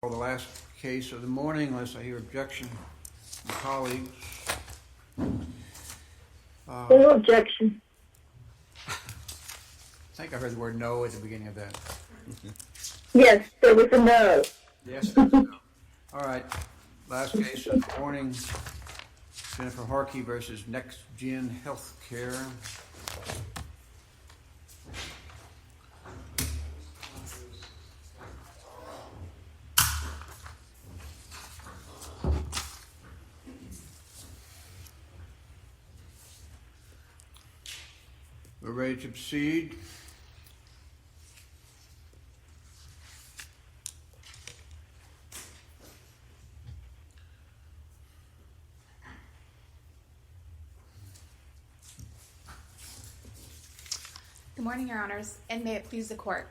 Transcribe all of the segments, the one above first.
The last case of the morning, unless I hear objection from colleagues. No objection. I think I heard the word no at the beginning of that. Yes, there was a no. Yes, there was a no. All right, last case of the morning, Jennifer Harkey versus NextGen Healthcare. We're ready to proceed. Good morning, Your Honors, and may it please the Court.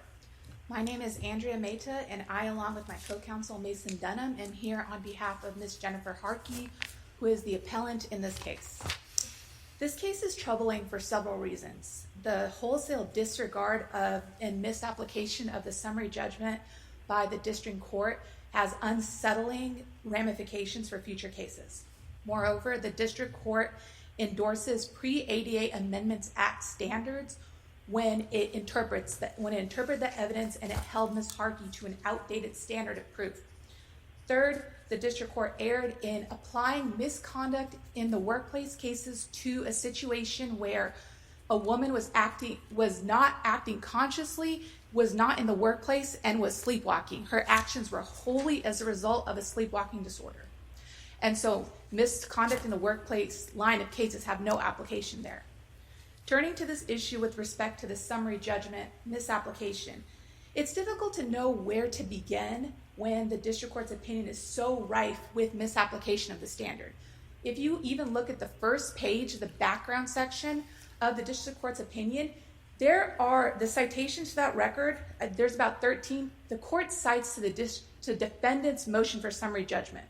My name is Andrea Mehta, and I, along with my co-counsel Mason Dunham, am here on behalf of Ms. Jennifer Harkey, who is the appellant in this case. This case is troubling for several reasons. The wholesale disregard of and misapplication of the summary judgment by the district court has unsettling ramifications for future cases. Moreover, the district court endorses pre-ADA Amendments Act standards when it interpreted the evidence and it held Ms. Harkey to an outdated standard of proof. Third, the district court erred in applying misconduct in the workplace cases to a situation where a woman was not acting consciously, was not in the workplace, and was sleepwalking. Her actions were wholly as a result of a sleepwalking disorder. And so misconduct in the workplace line of cases have no application there. Turning to this issue with respect to the summary judgment misapplication, it's difficult to know where to begin when the district court's opinion is so rife with misapplication of the standard. If you even look at the first page of the background section of the district court's opinion, there are the citations to that record. There's about 13. The court cites to defendant's motion for summary judgment.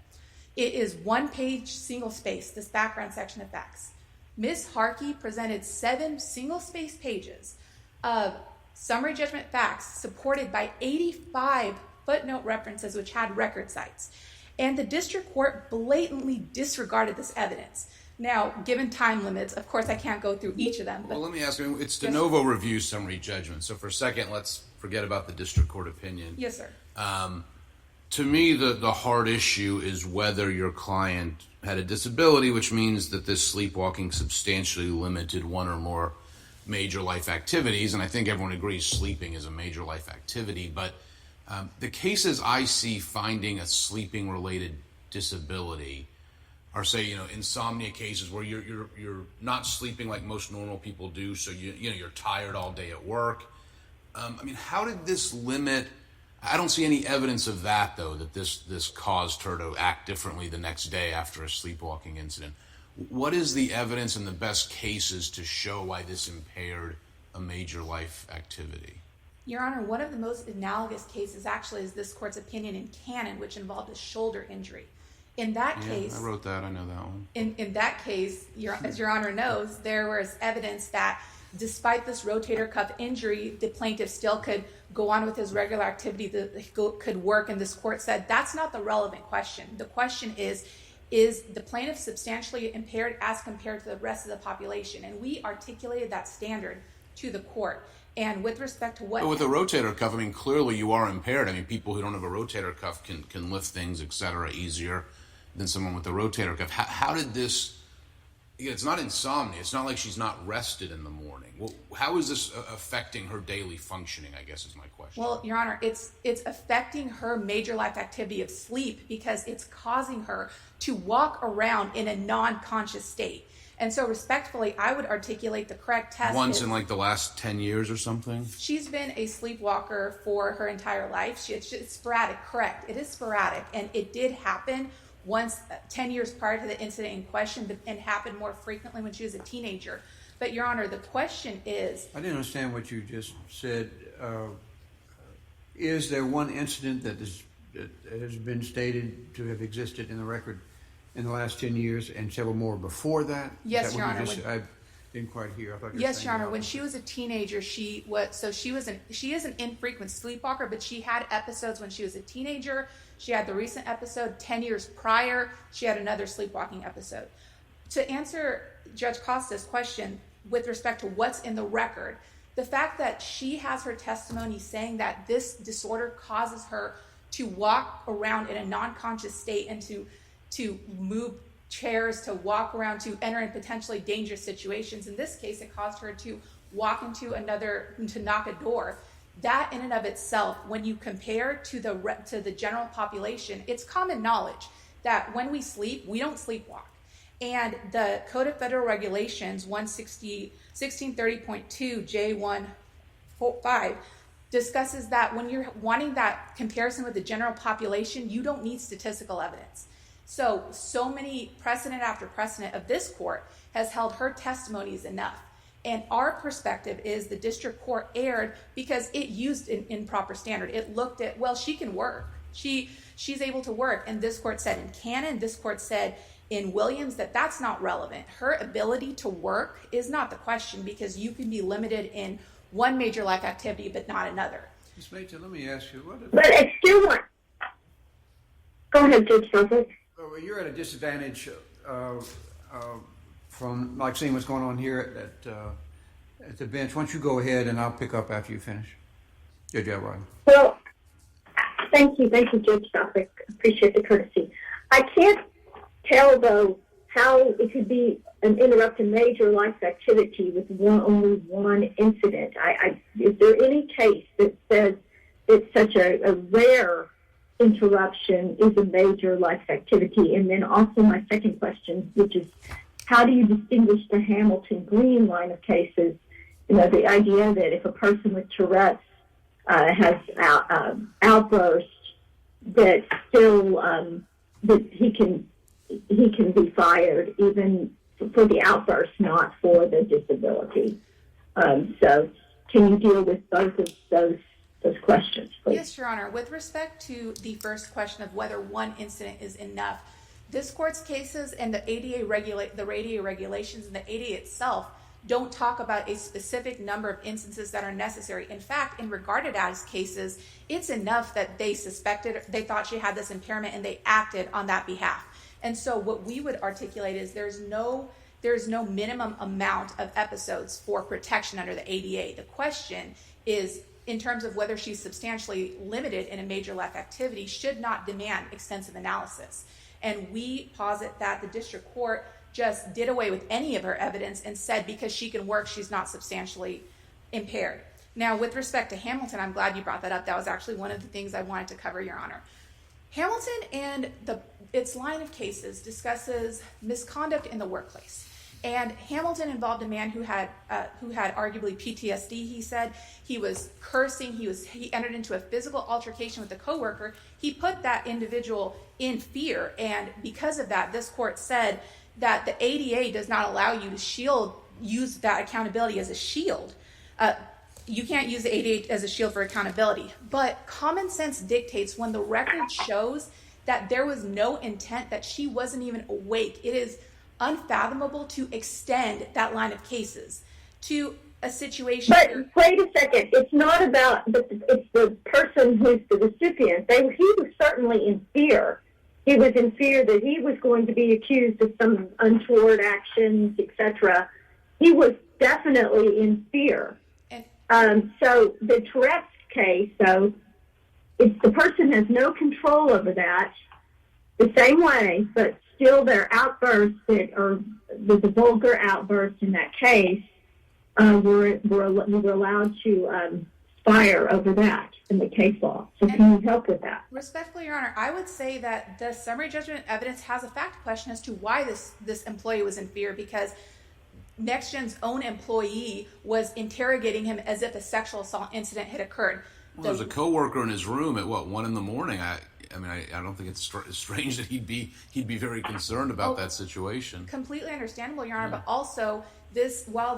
It is one page, single space, this background section of facts. Ms. Harkey presented 7 single space pages of summary judgment facts supported by 85 footnote references which had record sites. And the district court blatantly disregarded this evidence. Now, given time limits, of course I can't go through each of them. But well, let me ask you, it's de novo review summary judgment. So for a second, let's forget about the district court opinion. Yes, sir. To me, the hard issue is whether your client had a disability, which means that this sleepwalking substantially limited one or more major life activities. And I think everyone agrees sleeping is a major life activity. But the cases I see finding a sleeping-related disability are, say, insomnia cases where you're not sleeping like most normal people do, so you're tired all day at work. How did this limit? I don't see any evidence of that, though, that this caused her to act differently the next day after a sleepwalking incident. What is the evidence in the best cases to show why this impaired a major life activity? Your Honor, one of the most analogous cases actually is this court's opinion in Cannon, which involved a shoulder injury. In that case, I wrote that. I know that one. In that case, as Your Honor knows, there was evidence that despite this rotator cuff injury, the plaintiff still could go on with his regular activity, could work, and this court said that's not the relevant question. The question is the plaintiff substantially impaired as compared to the rest of the population? And we articulated that standard to the court. And with respect to what... But with a rotator cuff, clearly you are impaired. People who don't have a rotator cuff can lift things, et cetera, easier than someone with a rotator cuff. How did this... It's not insomnia. It's not like she's not rested in the morning. Well, how is this affecting her daily functioning, I guess is my question. Well, Your Honor, it's affecting her major life activity of sleep because it's causing her to walk around in a non-conscious state. And so respectfully, I would articulate the correct test. Once in the last 10 years or something? She's been a sleepwalker for her entire life. It's sporadic, correct. It is sporadic, and it did happen once 10 years prior to the incident in question, and happened more frequently when she was a teenager. But Your Honor, the question is... I didn't understand what you just said. Is there one incident that has been stated to have existed in the record in the last 10 years and several more before that? Yes, Your Honor. I didn't quite hear. I thought you were Yes, saying Your Honor. that. When she was a teenager, she is an infrequent sleepwalker, but she had episodes when she was a teenager. She had the recent episode. 10 years prior, she had another sleepwalking episode. To answer Judge Costa's question with respect to what's in the record, the fact that she has her testimony saying that this disorder causes her to walk around in a non-conscious state and to move chairs, to walk around, to enter in potentially dangerous situations. In this case, it caused her to walk to knock a door. That in and of itself, when you compare to the general population, it's common knowledge that when we sleep, we don't sleepwalk. And the Code of Federal Regulations 1630.2 J1.5 discusses that when you're wanting that comparison with the general population, you don't need statistical evidence. So many precedent after precedent of this court has held her testimony is enough. And our perspective is the district court erred because it used an improper standard. It looked at, well, she can work. She's able to work. And this court said in Cannon, this court said in Williams that that's not relevant. Her ability to work is not the question because you can be limited in one major life activity but not another. Ms. Mehta, let me ask you, But it's still one. Go ahead, Judge Southwick. you're at a disadvantage from like seeing what's going on here at the bench. Why don't you go ahead and I'll pick up after you finish. Judge Elrod. Well, thank you, Judge Southwick. Appreciate the courtesy. I can't tell, though, how it could be an interrupted major life activity with only one incident. Is there any case that says it's such a rare interruption is a major life activity? And then also my second question, which is, how do you distinguish the Hamilton-Green line of cases? The idea that if a person with Tourette's has outbursts, that still that he can be fired even for the outburst, not for the disability. So can you deal with both of those questions, please? Yes, Your Honor. With respect to the first question of whether one incident is enough, this court's cases and the ADA regulations and the ADA itself don't talk about a specific number of instances that are necessary. In fact, in regarded as cases, it's enough that they thought she had this impairment and they acted on that behalf. And so what we would articulate is there's no minimum amount of episodes for protection under the ADA. The question is, in terms of whether she's substantially limited in a major life activity, should not demand extensive analysis. And we posit that the district court just did away with any of her evidence and said because she can work, she's not substantially impaired. Now, with respect to Hamilton, I'm glad you brought that up. That was actually one of the things I wanted to cover, Your Honor. Hamilton and its line of cases discusses misconduct in the workplace. And Hamilton involved a man who had arguably PTSD. He said he was cursing. He entered into a physical altercation with a coworker. He put that individual in fear, and because of that, this court said that the ADA does not allow you to use that accountability as a shield. You can't use the ADA as a shield for accountability, but common sense dictates when the record shows that there was no intent, that she wasn't even awake. It is unfathomable to extend that line of cases to a situation. But wait a second, it's not about it's the person who's the recipient. He was certainly in fear. He was in fear that he was going to be accused of some untoward actions, etc. He was definitely in fear. So the Tourette's case, though, if the person has no control over that, the same way, but still their outbursts the vulgar outbursts in that case, we're allowed to fire over that in the case law. So can you help with that? Respectfully, Your Honor, I would say that the summary judgment evidence has a fact question as to why this employee was in fear, because NextGen's own employee was interrogating him as if a sexual assault incident had occurred. Well, there's a coworker in his room at 1 a.m. I don't think it's strange that he'd be very concerned about that situation. Completely understandable, Your Honor, but also while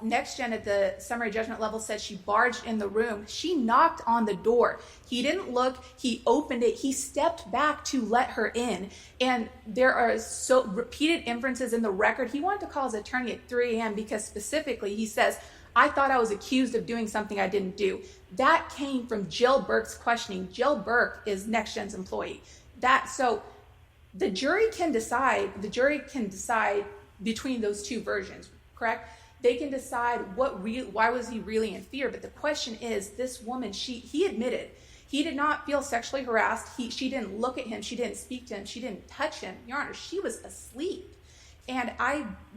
NextGen at the summary judgment level said she barged in the room, she knocked on the door. He didn't look, he opened it, he stepped back to let her in. And there are repeated inferences in the record. He wanted to call his attorney at 3 a.m. because specifically he says, I thought I was accused of doing something I didn't do. That came from Jill Burke's questioning. Jill Burke is NextGen's employee. So the jury can decide between those two versions, correct? They can decide why was he really in fear. But the question is, this woman, he admitted he did not feel sexually harassed. She didn't look at him. She didn't speak to him. She didn't touch him. Your Honor, she was asleep. And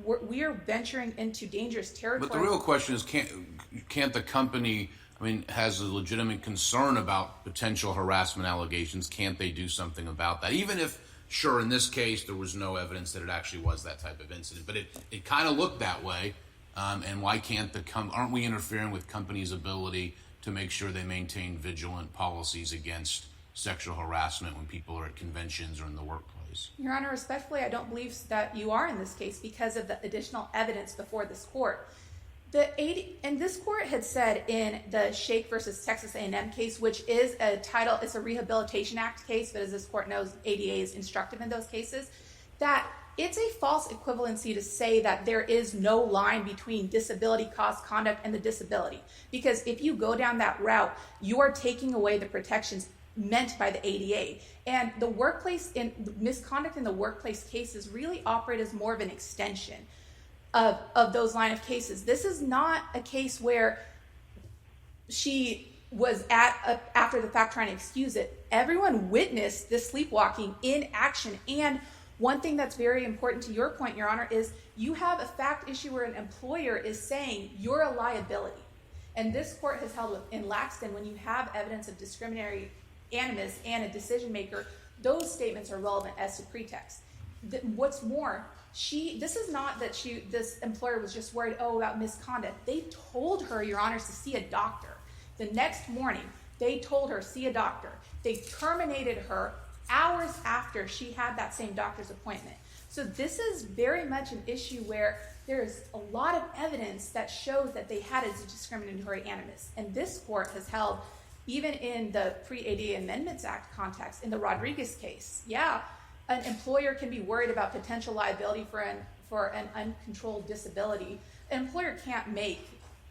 we are venturing into dangerous territory. But the real question is, can't the company, has a legitimate concern about potential harassment allegations? Can't they do something about that? Even if, sure, in this case, there was no evidence that it actually was that type of incident, but it kind of looked that way. And why can't aren't we interfering with companies' ability to make sure they maintain vigilant policies against sexual harassment when people are at conventions or in the workplace? Your Honor, respectfully, I don't believe that you are in this case because of the additional evidence before this court. And this court had said in the Shake versus Texas A&M case, which is it's a Rehabilitation Act case, but as this court knows, ADA is instructive in those cases, that it's a false equivalency to say that there is no line between disability-caused conduct and the disability. Because if you go down that route, you are taking away the protections meant by the ADA. And the misconduct in the workplace cases really operate as more of an extension of those line of cases. This is not a case where she was after the fact trying to excuse it. Everyone witnessed this sleepwalking in action. And one thing that's very important to your point, Your Honor, is you have a fact issue where an employer is saying you're a liability. And this court has held in Laxton, when you have evidence of discriminatory animus and a decision maker, those statements are relevant as to pretext. What's more, this is not that this employer was just worried about misconduct. They told her, Your Honors, to see a doctor. The next morning, they told her, see a doctor. They terminated her hours after she had that same doctor's appointment. So this is very much an issue where there's a lot of evidence that shows that they had a discriminatory animus. And this court has held, even in the pre-ADA Amendments Act context, in the Rodriguez case, an employer can be worried about potential liability for an uncontrolled disability. An employer can't make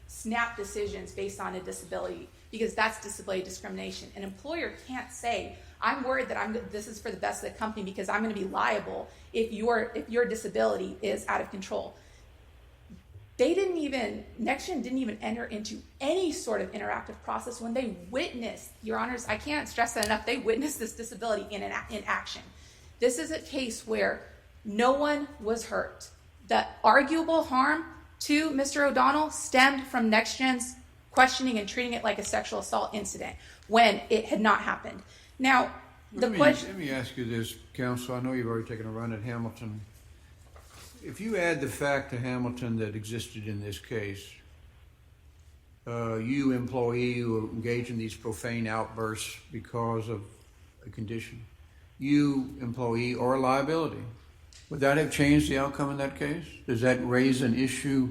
snap decisions based on a disability because that's disability discrimination. An employer can't say, I'm worried that this is for the best of the company because I'm going to be liable if your disability is out of control. NextGen didn't even enter into any sort of interactive process when they witnessed, Your Honors, I can't stress that enough, they witnessed this disability in action. This is a case where no one was hurt. The arguable harm to Mr. O'Donnell stemmed from NextGen's questioning and treating it like a sexual assault incident when it had not happened. Now, let me ask you this, Counsel. I know you've already taken a run at Hamilton. If you add the fact to Hamilton that existed in this case, you employee who engage in these profane outbursts because of a condition, you employee or liability, would that have changed the outcome in that case? Does that raise an issue,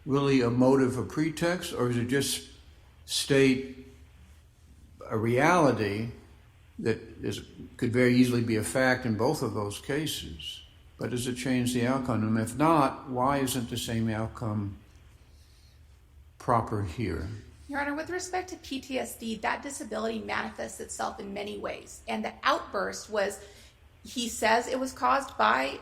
really a motive or pretext, or does it just state a reality that could very easily be a fact in both of those cases? But does it change the outcome? And if not, why isn't the same outcome proper here? Your Honor, with respect to PTSD, that disability manifests itself in many ways. And the outburst was, he says it was caused by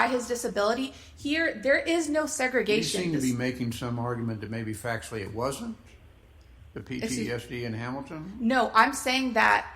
his disability. Here, there is no segregation. You seem to be making some argument that maybe factually it wasn't the PTSD in Hamilton? No, I'm saying that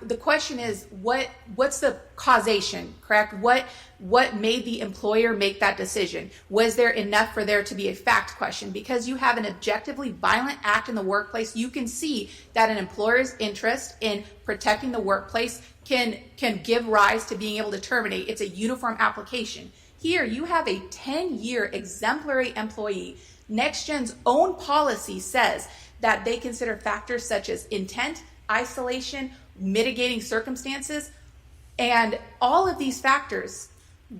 the question is what's the causation, correct? What made the employer make that decision? Was there enough for there to be a fact question? Because you have an objectively violent act in the workplace, you can see that an employer's interest in protecting the workplace can give rise to being able to terminate. It's a uniform application. Here, you have a 10-year exemplary employee. NextGen's own policy says that they consider factors such as intent, isolation, mitigating circumstances, and all of these factors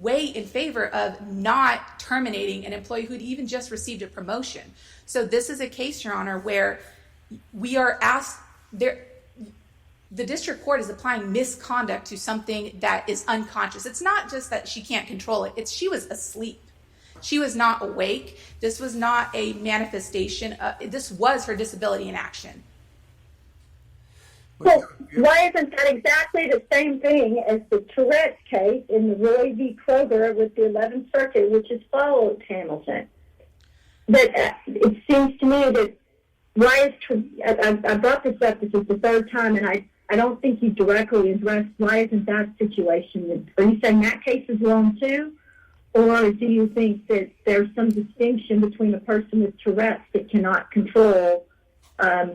weigh in favor of not terminating an employee who'd even just received a promotion. So this is a case, Your Honor, where we are asked, the district court is applying misconduct to something that is unconscious. It's not just that she can't control it, it's she was asleep. She was not awake. This was not a manifestation. This was her disability in action. Well, why isn't that exactly the same thing as the Tourette's case in the Roy v. Kroger with the 11th Circuit, which has followed Hamilton? But it seems to me that I brought this up, this is the third time, and I don't think you directly addressed why isn't that situation. Are you saying that case is wrong too? Or do you think that there's some distinction between a person with Tourette's that cannot control a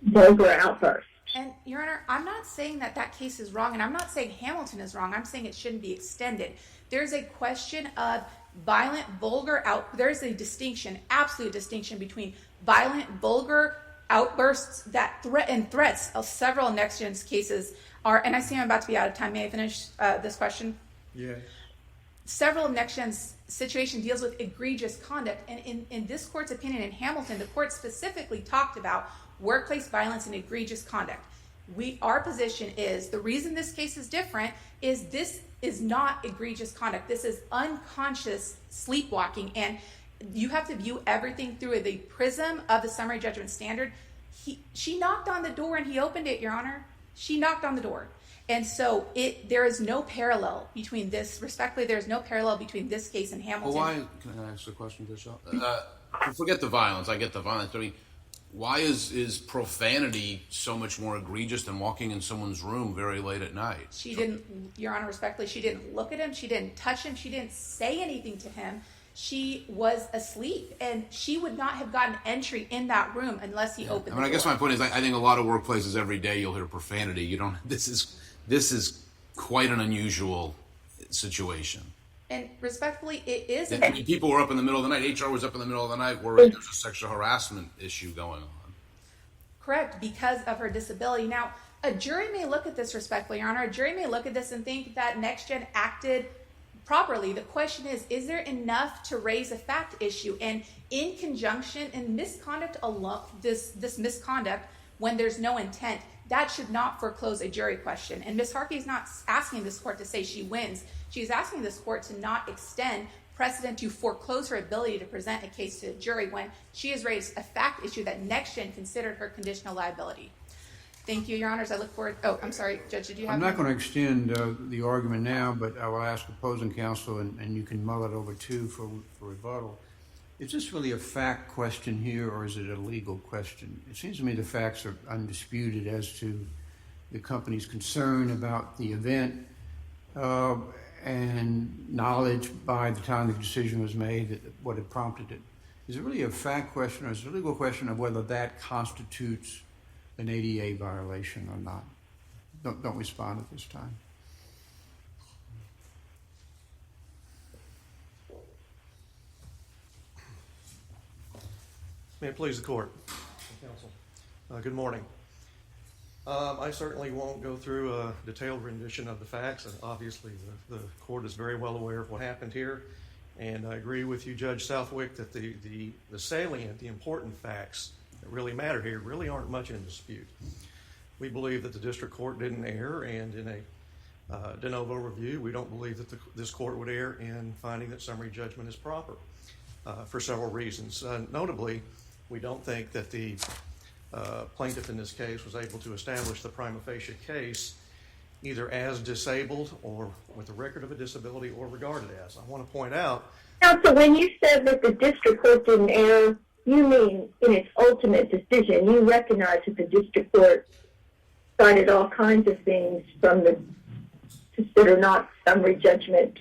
vulgar outburst? And, Your Honor, I'm not saying that case is wrong, and I'm not saying Hamilton is wrong. I'm saying it shouldn't be extended. There's a question of violent, vulgar there's a distinction, absolute distinction between violent, vulgar outbursts that threats of several NextGen's cases are, and I see I'm about to be out of time. May I finish this question? Yes. Several of NextGen's situation deals with egregious conduct, and in this court's opinion in Hamilton, the court specifically talked about workplace violence and egregious conduct. Our position is the reason this case is different is this is not egregious conduct. This is unconscious sleepwalking, and you have to view everything through the prism of the summary judgment standard. She knocked on the door and he opened it, Your Honor. She knocked on the door. And so there is no parallel between this. Respectfully, there is no parallel between this case and Hamilton. Well, why? Can I ask a question, Bishop? Forget the violence. I get the violence. I mean, why is profanity so much more egregious than walking in someone's room very late at night? She didn't, Your Honor, respectfully, she didn't look at him. She didn't touch him. She didn't say anything to him. She was asleep, and she would not have gotten entry in that room unless he opened the door. I guess my point is, I think a lot of workplaces every day you'll hear profanity. You don't. This is quite an unusual situation. And respectfully, it is. I mean, people were up in the middle of the night. HR was up in the middle of the night worried there's a sexual harassment issue going on. Correct, because of her disability. Now, a jury may look at this respectfully, Your Honor. A jury may look at this and think that NextGen acted properly. The question is there enough to raise a fact issue? And in conjunction, in misconduct alone, this misconduct, when there's no intent, that should not foreclose a jury question. And Ms. Harkey is not asking this court to say she wins. She's asking this court to not extend precedent to foreclose her ability to present a case to a jury when she has raised a fact issue that NextGen considered her conditional liability. Thank you, Your Honors. I look forward. Oh, I'm sorry, Judge, did you have? I'm not going to extend the argument now, but I will ask opposing counsel, and you can mull it over too for rebuttal. Is this really a fact question here, or is it a legal question? It seems to me the facts are undisputed as to the company's concern about the event and knowledge by the time the decision was made that what had prompted it. Is it really a fact question, or is it a legal question of whether that constitutes an ADA violation or not? Don't respond at this time. May it please the court. Counsel. Good morning. I certainly won't go through a detailed rendition of the facts, and obviously the court is very well aware of what happened here. And I agree with you, Judge Southwick, that the salient, the important facts that really matter here really aren't much in dispute. We believe that the district court didn't err, and in a de novo review, we don't believe that this court would err in finding that summary judgment is proper for several reasons. Notably, we don't think that the plaintiff in this case was able to establish the prima facie case either as disabled or with a record of a disability or regarded as. I want to point out. Counsel, when you said that the district court didn't err, you mean in its ultimate decision, you recognize that the district court cited all kinds of things from that are not summary judgment,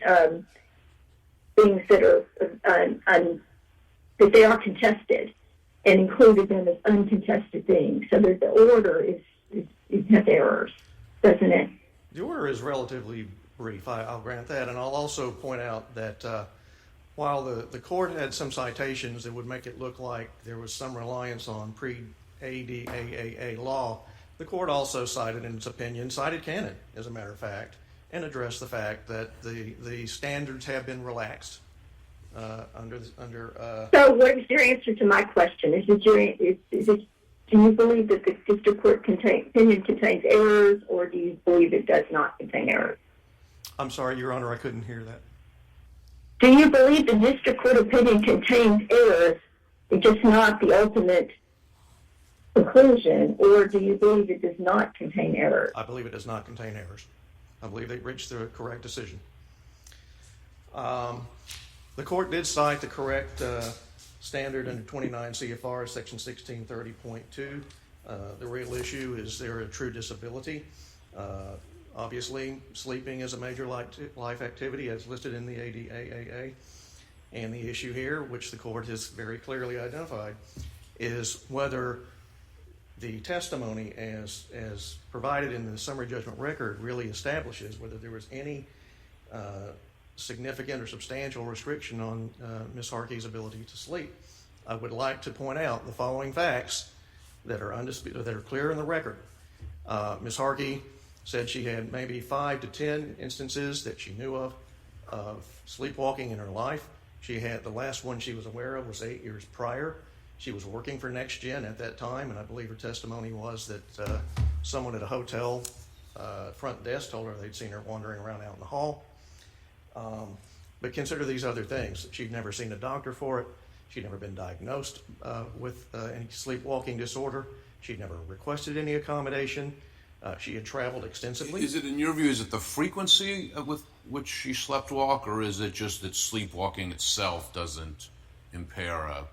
things that are that they are contested, and included them as uncontested things, so that the order has errors, doesn't it? The order is relatively brief, I'll grant that, and I'll also point out that while the court had some citations that would make it look like there was some reliance on pre-ADAA law, the court also cited, in its opinion, cited canon, as a matter of fact, and addressed the fact that the standards have been relaxed under. So, what is your answer to my question? Do you believe that the district court opinion contains errors, or do you believe it does not contain errors? I'm sorry, Your Honor, I couldn't hear that. Do you believe the district court opinion contains errors, it's just not the ultimate conclusion, or do you believe it does not contain errors? I believe it does not contain errors. I believe they reached the correct decision. The court did cite the correct standard under 29 CFR section 1630.2. The real issue is there a true disability? Obviously, sleeping is a major life activity as listed in the ADAAA. And the issue here, which the court has very clearly identified, is whether the testimony as provided in the summary judgment record really establishes whether there was any significant or substantial restriction on Ms. Harkey's ability to sleep. I would like to point out the following facts that are undisputed, that are clear in the record. Ms. Harkey said she had maybe 5 to 10 instances that she knew of sleepwalking in her life. She had, the last one she was aware of was 8 years prior. She was working for NextGen at that time, and I believe her testimony was that someone at a hotel front desk told her they'd seen her wandering around out in the hall. But consider these other things. She'd never seen a doctor for it. She'd never been diagnosed with any sleepwalking disorder. She'd never requested any accommodation. She had traveled extensively. Is it, in your view, is it the frequency with which she sleptwalk, or is it just that sleepwalking itself doesn't impair a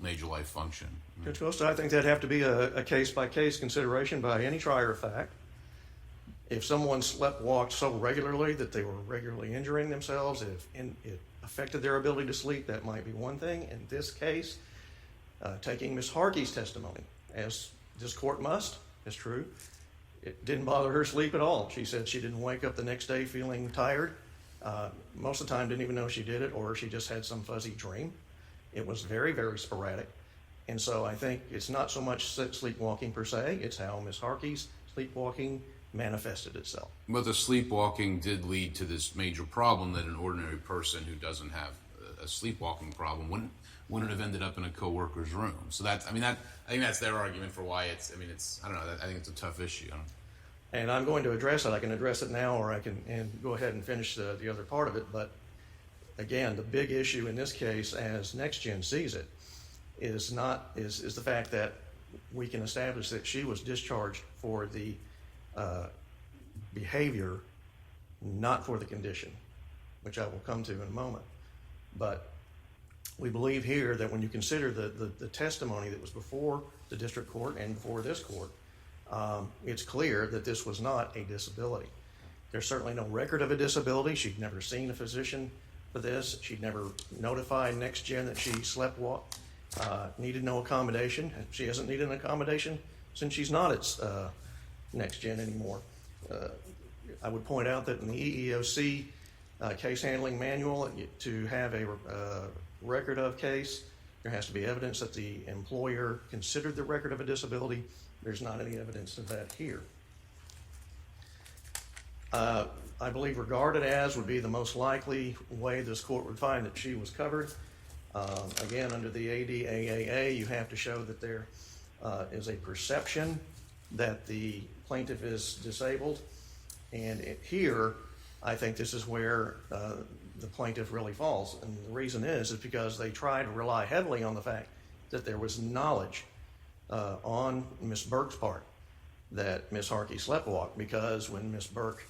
major life function? Judge Costa, I think that'd have to be a case-by-case consideration by any trier of fact. If someone sleptwalked so regularly that they were regularly injuring themselves, if it affected their ability to sleep, that might be one thing. In this case, taking Ms. Harkey's testimony, as this court must, is true, it didn't bother her sleep at all. She said she didn't wake up the next day feeling tired. Most of the time didn't even know she did it, or she just had some fuzzy dream. It was very, very sporadic. And so I think it's not so much sleepwalking per se, it's how Ms. Harkey's sleepwalking manifested itself. But the sleepwalking did lead to this major problem that an ordinary person who doesn't have a sleepwalking problem wouldn't have ended up in a coworker's room. So that's, I think that's their argument for why it's, I don't know, I think it's a tough issue. And I'm going to address it. I can address it now, or I can go ahead and finish the other part of it. But again, the big issue in this case, as NextGen sees it, is the fact that we can establish that she was discharged for the behavior, not for the condition, which I will come to in a moment. But we believe here that when you consider the testimony that was before the district court and before this court, it's clear that this was not a disability. There's certainly no record of a disability. She'd never seen a physician for this. She'd never notified NextGen that she sleptwalked, needed no accommodation. She hasn't needed an accommodation since she's not at NextGen anymore. I would point out that in the EEOC case handling manual, to have a record of case, there has to be evidence that the employer considered the record of a disability. There's not any evidence of that here. I believe regarded as would be the most likely way this court would find that she was covered. Again, under the ADAAA, you have to show that there is a perception that the plaintiff is disabled. And here, I think this is where the plaintiff really falls. And the reason is because they try to rely heavily on the fact that there was knowledge on Ms. Burke's part that Ms. Harkey sleptwalked, because when Ms. Burke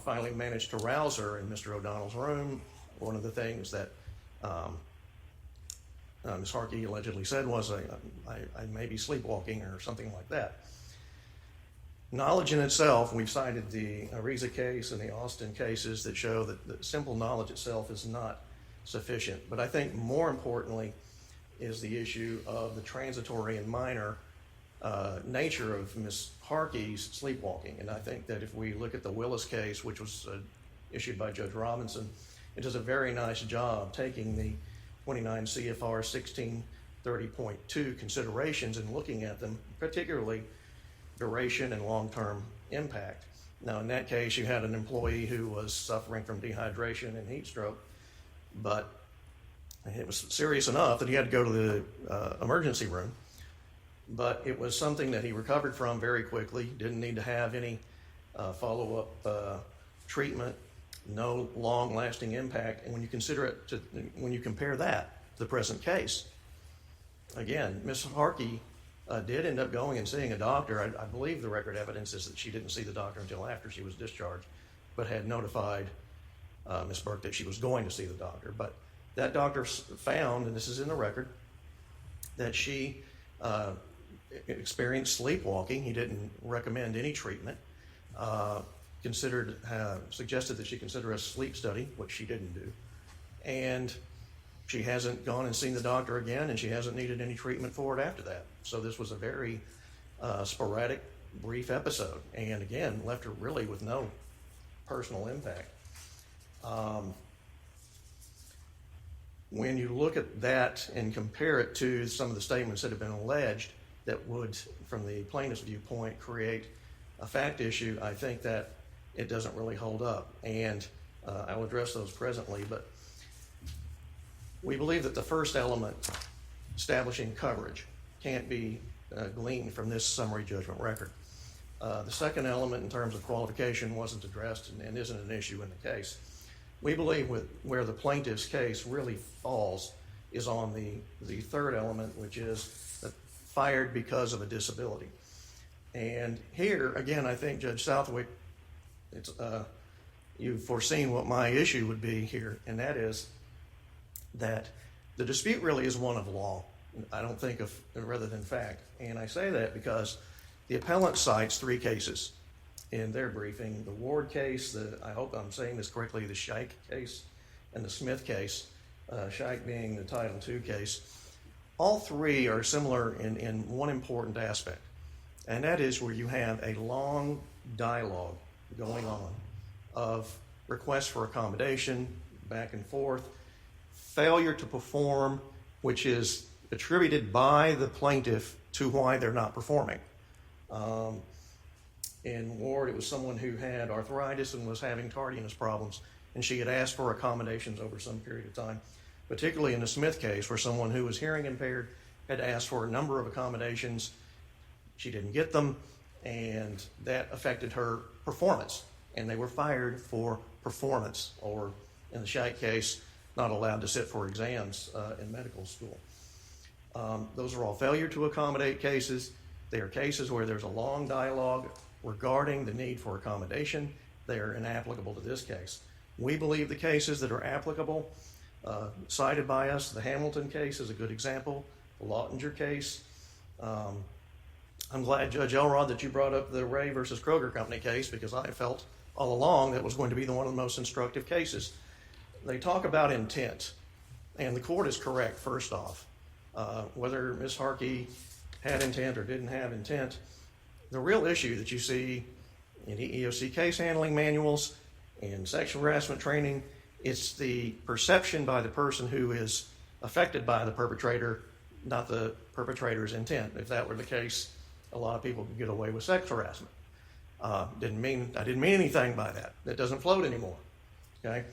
finally managed to rouse her in Mr. O'Donnell's room, one of the things that Ms. Harkey allegedly said was, I may be sleepwalking or something like that. Knowledge in itself, we've cited the Ariza case and the Austin cases that show that simple knowledge itself is not sufficient. But I think more importantly is the issue of the transitory and minor nature of Ms. Harkey's sleepwalking. And I think that if we look at the Willis case, which was issued by Judge Robinson, it does a very nice job taking the 29 CFR 1630.2 considerations and looking at them, particularly duration and long-term impact. Now, in that case, you had an employee who was suffering from dehydration and heat stroke, but it was serious enough that he had to go to the emergency room. But it was something that he recovered from very quickly, didn't need to have any follow-up treatment, no long-lasting impact. And when you compare that to the present case, again, Ms. Harkey did end up going and seeing a doctor. I believe the record evidence is that she didn't see the doctor until after she was discharged, but had notified Ms. Burke that she was going to see the doctor. But that doctor found, and this is in the record, that she experienced sleepwalking. He didn't recommend any treatment. Suggested that she consider a sleep study, which she didn't do. And she hasn't gone and seen the doctor again, and she hasn't needed any treatment for it after that. So this was a very sporadic, brief episode, and again, left her really with no personal impact. When you look at that and compare it to some of the statements that have been alleged that would, from the plaintiff's viewpoint, create a fact issue, I think that it doesn't really hold up. And I'll address those presently, but we believe that the first element, establishing coverage, can't be gleaned from this summary judgment record. The second element, in terms of qualification, wasn't addressed and isn't an issue in the case. We believe where the plaintiff's case really falls is on the third element, which is fired because of a disability. And here, again, I think Judge Southwick, you've foreseen what my issue would be here, and that is that the dispute really is one of law. I don't think of rather than fact. And I say that because the appellant cites 3 cases in their briefing: the Ward case, I hope I'm saying this correctly, the Scheich case, and the Smith case, Scheich being the Title II case. All 3 are similar in one important aspect, and that is where you have a long dialogue going on of requests for accommodation, back and forth, failure to perform, which is attributed by the plaintiff to why they're not performing. In Ward, it was someone who had arthritis and was having tardiness problems, and she had asked for accommodations over some period of time. Particularly in the Smith case, where someone who was hearing impaired had asked for a number of accommodations. She didn't get them, and that affected her performance, and they were fired for performance, or in the Scheich case, not allowed to sit for exams in medical school. Those are all failure to accommodate cases. They are cases where there's a long dialogue regarding the need for accommodation. They are inapplicable to this case. We believe the cases that are applicable, cited by us, the Hamilton case is a good example, the Lautinger case. I'm glad, Judge Elrod, that you brought up the Ray versus Kroger Company case, because I felt all along that was going to be one of the most instructive cases. They talk about intent, and the court is correct, first off. Whether Ms. Harkey had intent or didn't have intent, the real issue that you see in EEOC case handling manuals, in sexual harassment training, it's the perception by the person who is affected by the perpetrator, not the perpetrator's intent. If that were the case, a lot of people could get away with sex harassment. I didn't mean anything by that. That doesn't float anymore. Okay.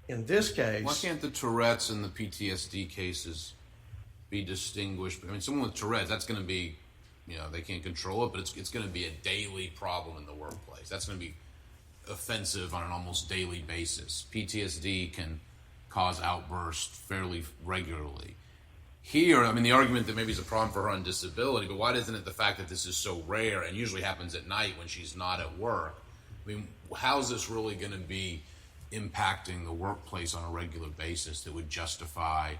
In this case, why can't the Tourette's and the PTSD cases be distinguished? I mean, someone with Tourette's, that's going to be, they can't control it, but it's going to be a daily problem in the workplace. That's going to be offensive on an almost daily basis. PTSD can cause outbursts fairly regularly. Here, I mean, the argument that maybe it's a problem for her on disability, but why isn't it the fact that this is so rare and usually happens at night when she's not at work? I mean, how's this really going to be impacting the workplace on a regular basis that would justify,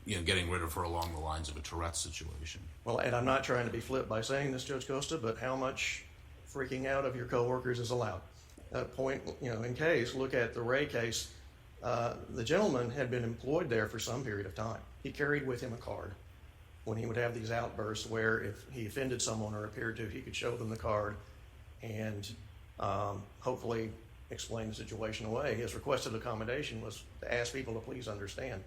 getting rid of her along the lines of a Tourette's situation? Well, and I'm not trying to be flip by saying this, Judge Costa, but how much freaking out of your coworkers is allowed? Point, in case, look at the Ray case. The gentleman had been employed there for some period of time. He carried with him a card when he would have these outbursts where if he offended someone or appeared to, he could show them the card and hopefully explain the situation away. His requested accommodation was to ask people to please understand.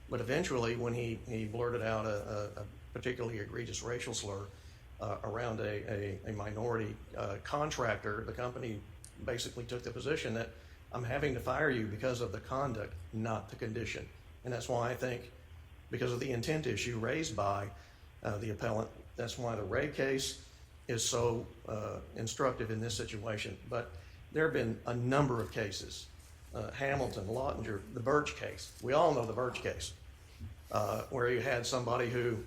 But eventually, when he blurted out a particularly egregious racial slur around a minority contractor, the company basically took the position that I'm having to fire you because of the conduct, not the condition. And that's why I think, because of the intent issue raised by the appellant, that's why the Ray case is so instructive in this situation. But There have been a number of cases, Hamilton, Lottinger, the Birch case. We all know the Birch case, where you had somebody who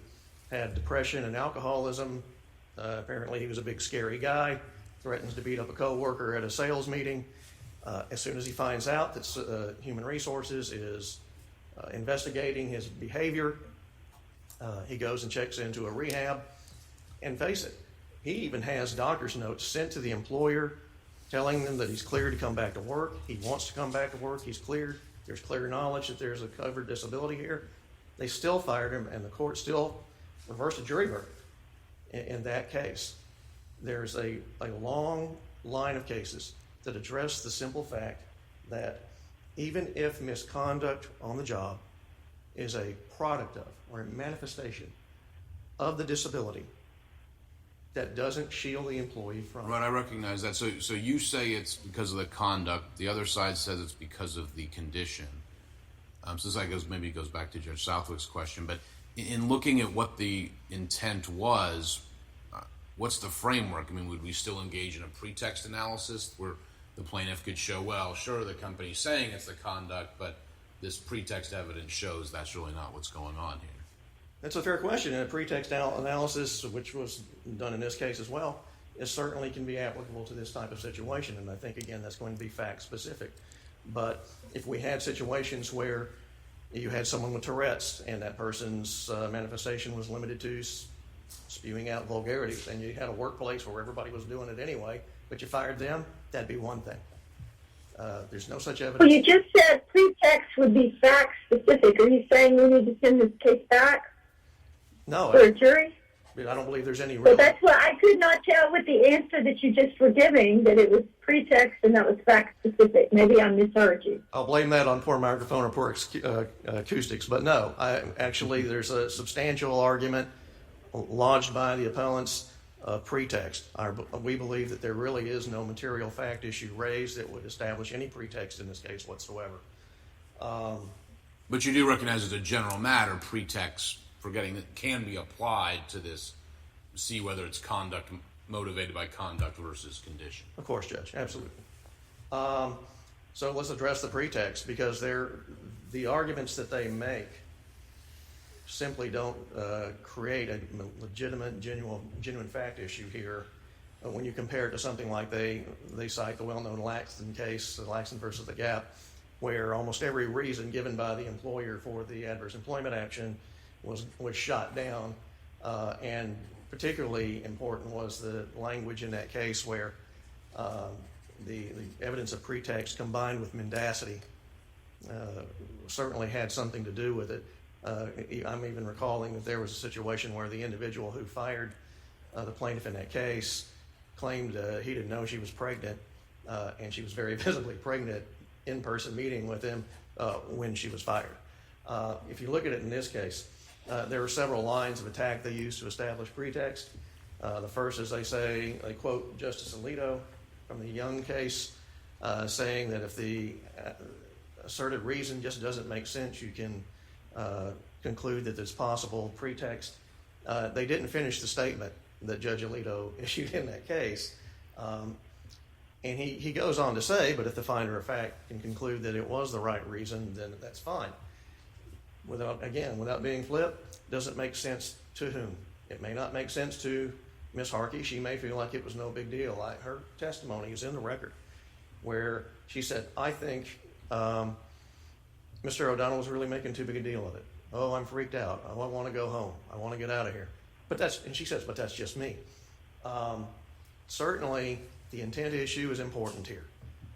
had depression and alcoholism. Apparently he was a big scary guy, threatens to beat up a coworker at a sales meeting. As soon as he finds out that Human Resources is investigating his behavior, he goes and checks into a rehab. And face it, he even has doctor's notes sent to the employer telling them that he's cleared to come back to work. He wants to come back to work. He's cleared. There's clear knowledge that there's a covered disability here. They still fired him, and the court still reversed a jury verdict in that case. There's a long line of cases that address the simple fact that even if misconduct on the job is a product of or a manifestation of the disability, that doesn't shield the employee from Right, I recognize that. So you say it's because of the conduct. The other side says it's because of the condition. So this maybe goes back to Judge Southwick's question. But in looking at what the intent was, what's the framework? I mean, would we still engage in a pretext analysis where the plaintiff could show, well, sure, the company's saying it's the conduct, but this pretext evidence shows that's really not what's going on here? That's a fair question, and a pretext analysis, which was done in this case as well, is certainly can be applicable to this type of situation, and I think, again, that's going to be fact-specific. But if we had situations where you had someone with Tourette's and that person's manifestation was limited to spewing out vulgarities, and you had a workplace where everybody was doing it anyway, but you fired them, that'd be one thing. There's no such evidence. Well, you just said pretext would be fact-specific. Are you saying we need to send this case back No, for a jury? I don't believe there's any So real... that's what I could not tell with the answer that you just were giving, that it was pretext and that was fact-specific. Maybe I misheard you. I'll blame that on poor microphone or poor acoustics, but no, actually there's a substantial argument lodged by the appellants of pretext. We believe that there really is no material fact issue raised that would establish any pretext in this case whatsoever. But you do recognize as a general matter, pretext forgetting that can be applied to this, see whether it's conduct motivated by conduct versus condition. Of course, Judge, absolutely. So let's address the pretext, because the arguments that they make simply don't create a legitimate, genuine fact issue here. When you compare it to something like they cite the well-known Laxton case, Laxton versus the Gap, where almost every reason given by the employer for the adverse employment action was shot down, and particularly important was the language in that case where the evidence of pretext combined with mendacity certainly had something to do with it. I'm even recalling that there was a situation where the individual who fired the plaintiff in that case claimed he didn't know she was pregnant, and she was very visibly pregnant in-person meeting with him when she was fired. If you look at it in this case, there are several lines of attack they used to establish pretext. The first is they quote Justice Alito from the Young case, saying that if the asserted reason just doesn't make sense, you can conclude that there's possible pretext. They didn't finish the statement that Judge Alito issued in that case. And he goes on to say, but if the finder of fact can conclude that it was the right reason, then that's fine. Without being flip, doesn't make sense to whom? It may not make sense to Miss Harkey. She may feel like it was no big deal. Her testimony is in the record where she said, I think Mr. O'Donnell was really making too big a deal of it. Oh, I'm freaked out. I want to go home. I want to get out of here. And she says, but that's just me. Certainly, the intent issue is important here.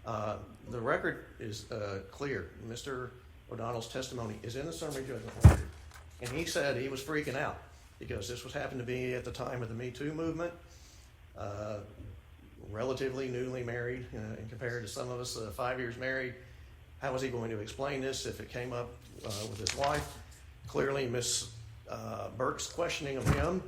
The record is clear. Mr. O'Donnell's testimony is in the summary judgment record, and he said he was freaking out because this was happened to be at the time of the Me Too movement, relatively newly married, and compared to some of us 5 years married. How was he going to explain this if it came up with his wife? Clearly, Miss Burke's questioning of him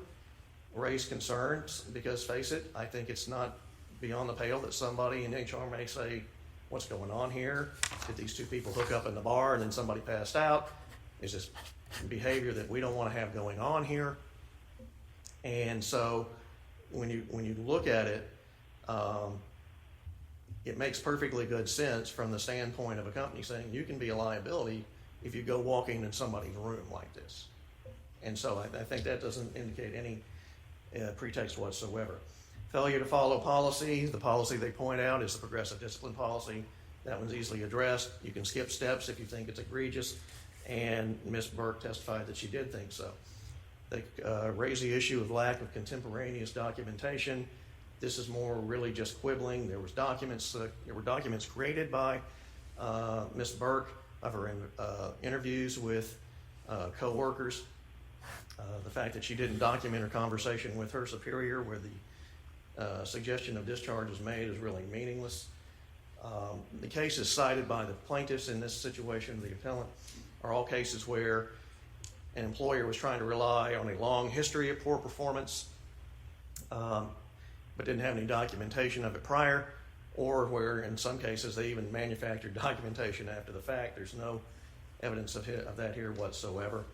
raised concerns because, face it, I think it's not beyond the pale that somebody in HR may say, what's going on here? Did these two people hook up in the bar and then somebody passed out? Is this behavior that we don't want to have going on here? And so when you look at it, it makes perfectly good sense from the standpoint of a company saying you can be a liability if you go walking in somebody's room like this. And so I think that doesn't indicate any pretext whatsoever. Failure to follow policy, the policy they point out is the progressive discipline policy. That one's easily addressed. You can skip steps if you think it's egregious, and Ms. Burke testified that she did think so. They raised the issue of lack of contemporaneous documentation. This is more really just quibbling. There were documents created by Ms. Burke of her interviews with co-workers. The fact that she didn't document her conversation with her superior where the suggestion of discharge is made is really meaningless. The cases cited by the plaintiffs in this situation, the appellant, are all cases where an employer was trying to rely on a long history of poor performance, but didn't have any documentation of it prior, or where in some cases they even manufactured documentation after the fact. There's no evidence of that here whatsoever.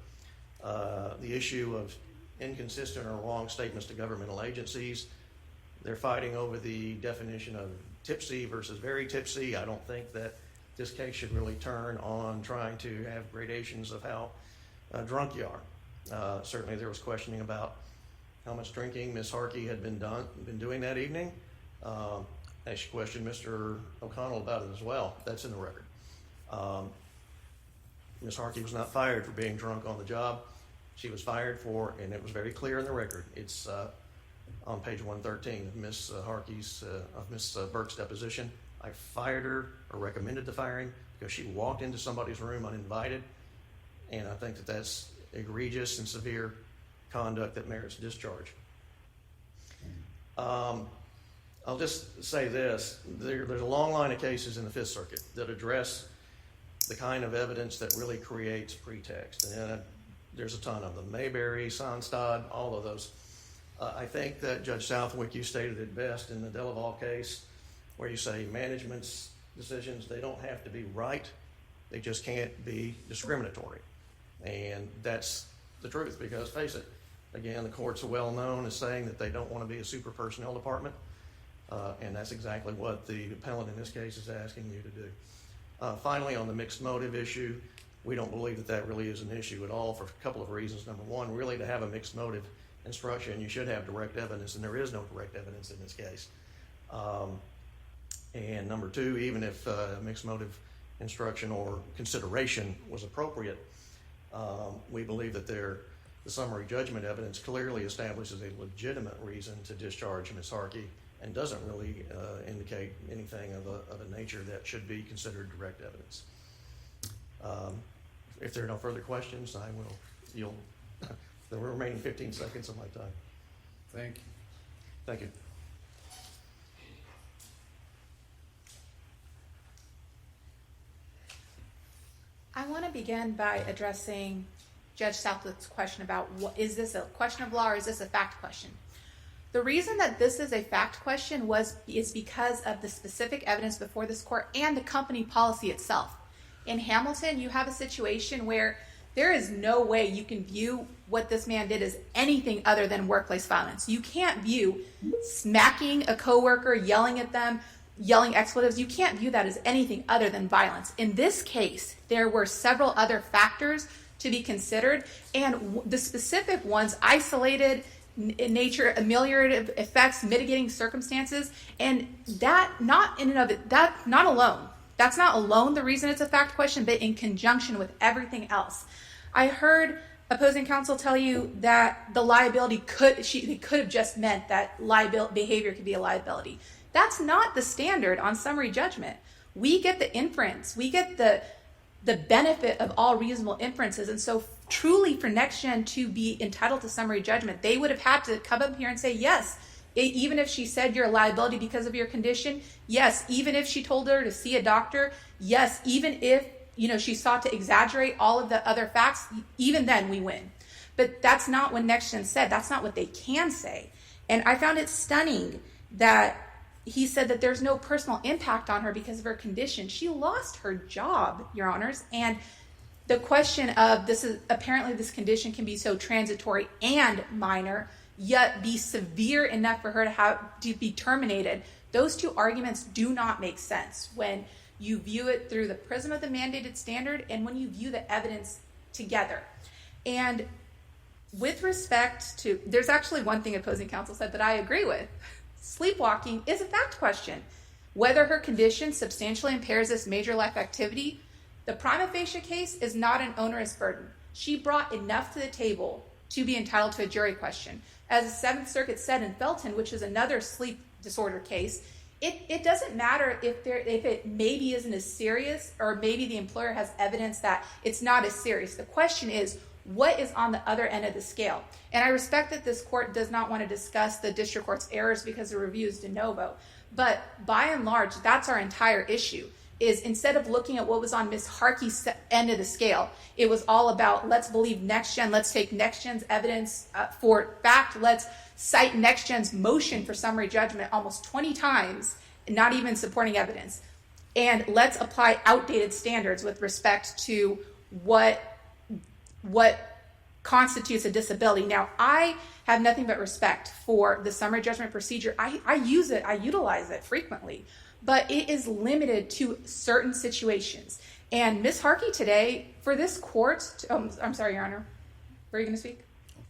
The issue of inconsistent or wrong statements to governmental agencies, they're fighting over the definition of tipsy versus very tipsy. I don't think that this case should really turn on trying to have gradations of how drunk you are. Certainly there was questioning about how much drinking Ms. Harkey had been doing that evening. And she questioned Mr. O'Connell about it as well. That's in the record. Ms. Harkey was not fired for being drunk on the job. She was fired for, and it was very clear in the record, it's on page 113 of Ms. Ms. Burke's deposition. I fired her, or recommended the firing, because she walked into somebody's room uninvited, and I think that that's egregious and severe conduct that merits discharge. I'll just say this, there's a long line of cases in the Fifth Circuit that address the kind of evidence that really creates pretext, and there's a ton of them. Mayberry, Sonstad, all of those. I think that Judge Southwick, you stated it best in the Delaval case, where you say management's decisions, they don't have to be right, they just can't be discriminatory. And that's the truth, because face it, again, the courts are well known as saying that they don't want to be a super personnel department, and that's exactly what the appellant in this case is asking you to do. Finally, on the mixed motive issue, we don't believe that that really is an issue at all for a couple of reasons. Number one, really to have a mixed motive instruction, you should have direct evidence, and there is no direct evidence in this case. And number two, even if mixed motive instruction or consideration was appropriate, we believe that the summary judgment evidence clearly establishes a legitimate reason to discharge Ms. Harkey and doesn't really indicate anything of a nature that should be considered direct evidence. If there are no further questions, I will yield the remaining 15 seconds of my time. Thank you. Thank you. I want to begin by addressing Judge Southwick's question about is this a question of law or is this a fact question? The reason that this is a fact question is because of the specific evidence before this court and the company policy itself. In Hamilton, you have a situation where there is no way you can view what this man did as anything other than workplace violence. You can't view smacking a coworker, yelling at them, yelling expletives. You can't view that as anything other than violence. In this case, there were several other factors to be considered, and the specific ones isolated in nature, ameliorative effects, mitigating circumstances, and that not in and of it, that not alone. That's not alone the reason it's a fact question, but in conjunction with everything else. I heard opposing counsel tell you that the liability could have just meant that behavior could be a liability. That's not the standard on summary judgment. We get the inference. We get the benefit of all reasonable inferences. And so truly for NextGen to be entitled to summary judgment, they would have had to come up here and say, yes, even if she said you're a liability because of your condition, yes, even if she told her to see a doctor, yes, even if she sought to exaggerate all of the other facts, even then we win. But that's not what NextGen said. That's not what they can say. And I found it stunning that he said that there's no personal impact on her because of her condition. She lost her job, Your Honors. And the question of apparently this condition can be so transitory and minor, yet be severe enough for her to be terminated Those two arguments do not make sense when you view it through the prism of the mandated standard and when you view the evidence together. And with respect to, there's actually one thing opposing counsel said that I agree with. Sleepwalking is a fact question. Whether her condition substantially impairs this major life activity, the prima facie case is not an onerous burden. She brought enough to the table to be entitled to a jury question. As the Seventh Circuit said in Felton, which is another sleep disorder case, it doesn't matter if it maybe isn't as serious, or maybe the employer has evidence that it's not as serious. The question is, what is on the other end of the scale? And I respect that this court does not want to discuss the district court's errors because the review is de novo. But by and large, that's our entire issue, is instead of looking at what was on Ms. Harkey's end of the scale, it was all about, let's believe NextGen, let's take NextGen's evidence for fact, let's cite NextGen's motion for summary judgment almost 20 times, not even supporting evidence. And let's apply outdated standards with respect to what constitutes a disability. Now, I have nothing but respect for the summary judgment procedure. I use it, I utilize it frequently, but it is limited to certain situations. And Ms. Harkey today, for this court, I'm sorry, Your Honor, were you going to speak?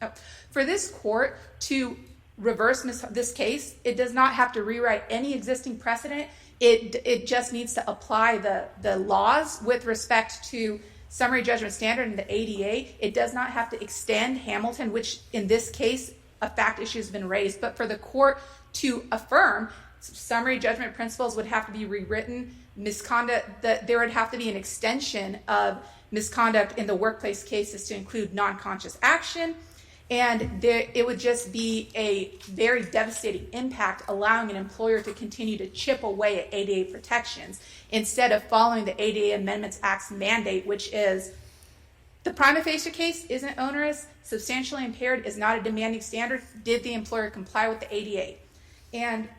Oh. For this court to reverse this case, it does not have to rewrite any existing precedent. It just needs to apply the laws with respect to summary judgment standard and the ADA. It does not have to extend Hamilton, which in this case, a fact issue has been raised. But for the court to affirm, summary judgment principles would have to be rewritten. Misconduct, there would have to be an extension of misconduct in the workplace cases to include non-conscious action. And it would just be a very devastating impact, allowing an employer to continue to chip away at ADA protections instead of following the ADA Amendments Act's mandate, which is the prima facie case isn't onerous, substantially impaired is not a demanding standard. Did the employer comply with the ADA? And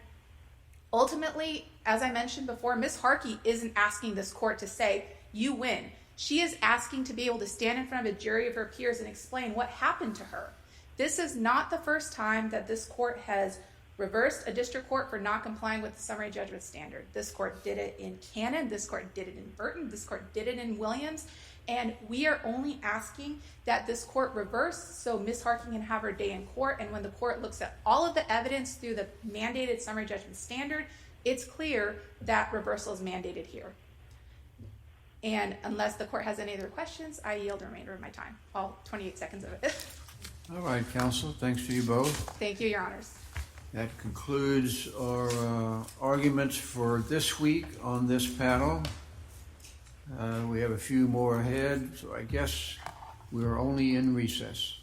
ultimately, as I mentioned before, Ms. Harkey isn't asking this court to say, you win. She is asking to be able to stand in front of a jury of her peers and explain what happened to her. This is not the first time that this court has reversed a district court for not complying with the summary judgment standard. This court did it in Cannon, this court did it in Burton, this court did it in Williams, and we are only asking that this court reverse so Ms. Harkey can have her day in court, and when the court looks at all of the evidence through the mandated summary judgment standard, it's clear that reversal is mandated here. And unless the court has any other questions, I yield the remainder of my time, all 28 seconds of it. All right, counsel, thanks to you both. Thank you, Your Honors. That concludes our arguments for this week on this panel. We have a few more ahead, so I guess we're only in recess.